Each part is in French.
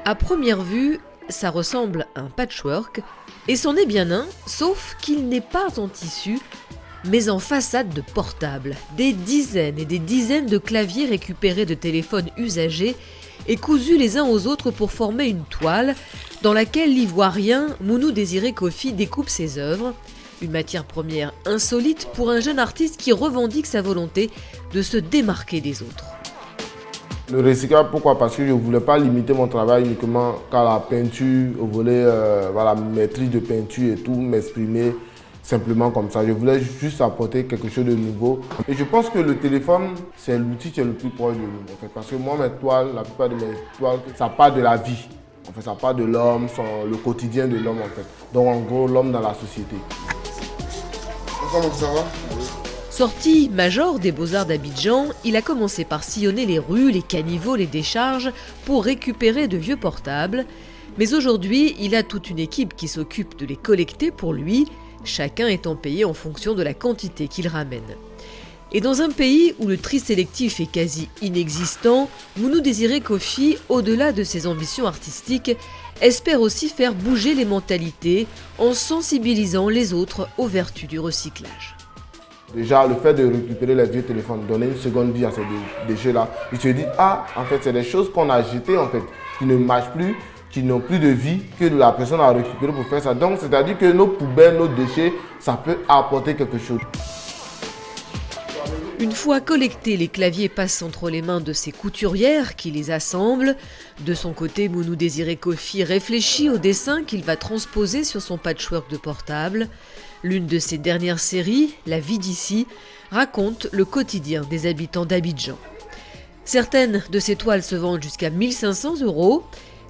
À première vue, ça ressemble à un patchwork, et c'en est bien un, sauf qu'il n'est pas en tissu, mais en façade de portable. Des dizaines et des dizaines de claviers récupérés de téléphones usagés et cousus les uns aux autres pour former une toile dans laquelle l'ivoirien Mounou Désiré Kofi découpe ses œuvres. Une matière première insolite pour un jeune artiste qui revendique sa volonté de se démarquer des autres. Le recyclage, pourquoi? Parce que je ne voulais pas limiter mon travail uniquement qu'à la peinture, au volet maîtrise de peinture et tout, m'exprimer simplement comme ça. Je voulais juste apporter quelque chose de nouveau. Et je pense que le téléphone, c'est l'outil qui est le plus proche de nous. En fait, parce que moi, mes toiles, la plupart de mes toiles, ça part de la vie. En fait, ça part de l'homme, le quotidien de l'homme en fait. Donc en gros, l'homme dans la société. Comment ça va? Sorti major des Beaux-Arts d'Abidjan, il a commencé par sillonner les rues, les caniveaux, les décharges pour récupérer de vieux portables. Mais aujourd'hui, il a toute une équipe qui s'occupe de les collecter pour lui, chacun étant payé en fonction de la quantité qu'il ramène. Et dans un pays où le tri sélectif est quasi inexistant, Mounou Désiré Kofi, au-delà de ses ambitions artistiques, espère aussi faire bouger les mentalités en sensibilisant les autres aux vertus du recyclage. Déjà, le fait de récupérer les vieux téléphones, donner une seconde vie à ces déchets-là, ils se disent, ah, en fait, c'est des choses qu'on a jetées, en fait, qui ne marchent plus, qui n'ont plus de vie, que la personne a récupéré pour faire ça. Donc, c'est-à-dire que nos poubelles, nos déchets, ça peut apporter quelque chose. Une fois collectés, les claviers passent entre les mains de ses couturières qui les assemblent. De son côté, Mounou Désiré Kofi réfléchit au dessin qu'il va transposer sur son patchwork de portable. L'une de ses dernières séries, La vie d'ici, raconte le quotidien des habitants d'Abidjan. Certaines de ces toiles se vendent jusqu'à 1 500 €.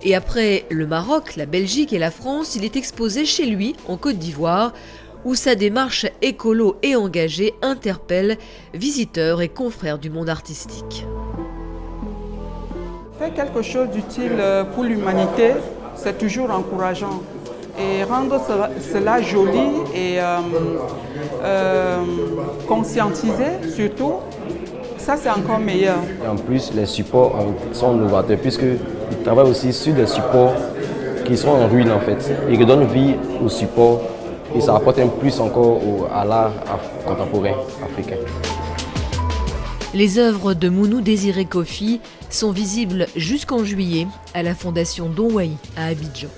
Et après le Maroc, la Belgique et la France, il est exposé chez lui, en Côte d'Ivoire, où sa démarche écolo et engagée interpelle visiteurs et confrères du monde artistique. Faire quelque chose d'utile pour l'humanité, c'est toujours encourageant. Et rendre cela joli et conscientiser surtout, ça c'est encore meilleur. Et en plus, les supports sont novateurs puisqu'ils travaillent aussi sur des supports qui sont en ruine en fait et qui donnent vie aux supports et ça apporte un plus encore à l'art contemporain africain. Les œuvres de Mounou Désiré Kofi sont visibles jusqu'en juillet à la Fondation Don Wahi à Abidjan.